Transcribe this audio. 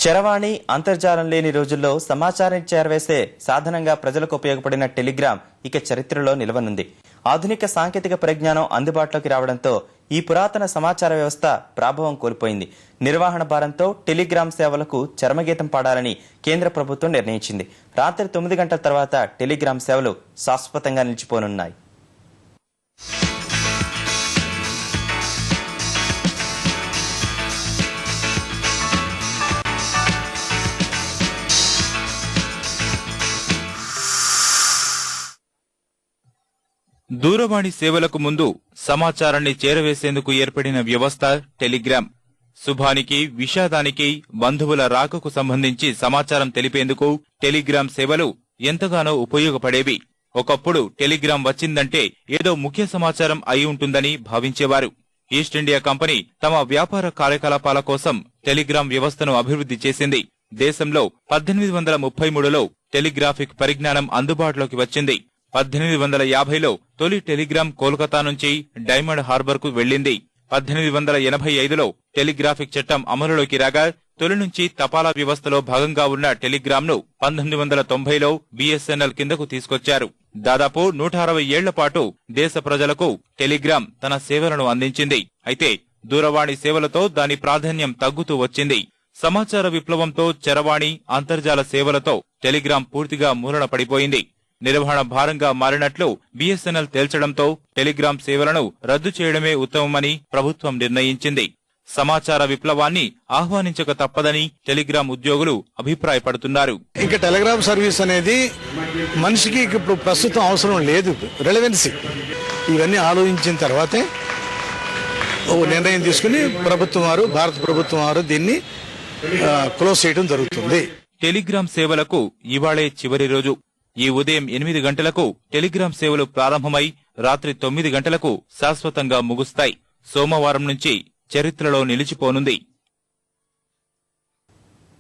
చరవాణి అంతర్జాలం లేని రోజుల్లో సమాచారాన్ని చేరవేసే సాధనంగా ప్రజలకు ఉపయోగపడిన టెలిగ్రామ్ ఇక చరిత్రలో నిలవనుంది. ఆధునిక సాంకేతిక పరిజ్ఞానం అందుబాటులోకి రావడంతో ఈ పురాతన సమాచార వ్యవస్థ ప్రాభవం కోల్పోయింది. నిర్వహణ భారంతో టెలిగ్రామ్ సేవలకు చరమగీతం పాడాలని కేంద్ర ప్రభుత్వం నిర్ణయించింది. రాత్రి 9 గంటల తర్వాత టెలిగ్రామ్ సేవలు శాశ్వతంగా నిలిచిపోనున్నాయి. దూరవాణి సేవలకు ముందు సమాచారాన్ని చేరవేసేందుకు ఏర్పడిన వ్యవస్థ టెలిగ్రామ్. శుభానికి, విషాదానికి, బంధువుల రాకకు సంబంధించి సమాచారం తెలిపేందుకు టెలిగ్రామ్ సేవలు ఎంతగానో ఉపయోగపడేవి. ఒకప్పుడు టెలిగ్రామ్ వచ్చిందంటే ఏదో ముఖ్య సమాచారం అయి ఉంటుందని భావించేవారు. ఈస్ట్ ఇండియా కంపెనీ తమ వ్యాపార కార్యకలాపాల కోసం టెలిగ్రామ్ వ్యవస్థను అభివృద్ధి చేసింది. దేశంలో 1833లో టెలిగ్రాఫిక్ పరిజ్ఞానం అందుబాటులోకి వచ్చింది. 1850లో తొలి టెలిగ్రామ్ కోల్కతా నుంచి డైమండ్ హార్బర్ కు వెళ్లింది. 1885లో టెలిగ్రాఫిక్ చట్టం అమలులోకి రాగా తొలి నుంచి తపాలా వ్యవస్థలో భాగంగా ఉన్న టెలిగ్రామ్ ను 1990లో బిఎస్ఎన్ఎల్ కిందకు తీసుకొచ్చారు. దాదాపు 160 ఏళ్ల పాటు దేశ ప్రజలకు టెలిగ్రామ్ తన సేవలను అందించింది. అయితే దూరవాణి సేవలతో దాని ప్రాధాన్యం తగ్గుతూ వచ్చింది. సమాచార విప్లవంతో చరవాణి, అంతర్జాల సేవలతో టెలిగ్రామ్ పూర్తిగా మూలన పడిపోయింది. నిర్వహణ భారంగా మారినట్లు బిఎస్ఎన్ఎల్ తేల్చడంతో టెలిగ్రామ్ సేవలను రద్దు చేయడమే ఉత్తమమని ప్రభుత్వం నిర్ణయించింది. సమాచార విప్లవాన్ని ఆహ్వానించక తప్పదని టెలిగ్రామ్ ఉద్యోగులు అభిప్రాయపడుతున్నారు. ఇంకా టెలిగ్రామ్ సర్వీస్ అనేది మనిషికి ఇప్పుడు ప్రస్తుతం అవసరం లేదు. రెలవెన్సీ ఇవన్నీ ఆలోచించిన తర్వాతే నిర్ణయం తీసుకుని భారత ప్రభుత్వం వారు దీన్ని క్లోజ్ చేయడం జరుగుతుంది. టెలిగ్రామ్ సేవలకు ఇవాళే చివరి రోజు. ఈ ఉదయం 8 గంటలకు టెలిగ్రామ్ సేవలు ప్రారంభమై రాత్రి 9 గంటలకు శాశ్వతంగా ముగుస్తాయి. సోమవారం నుంచి చరిత్రలో నిలిచిపోనుంది.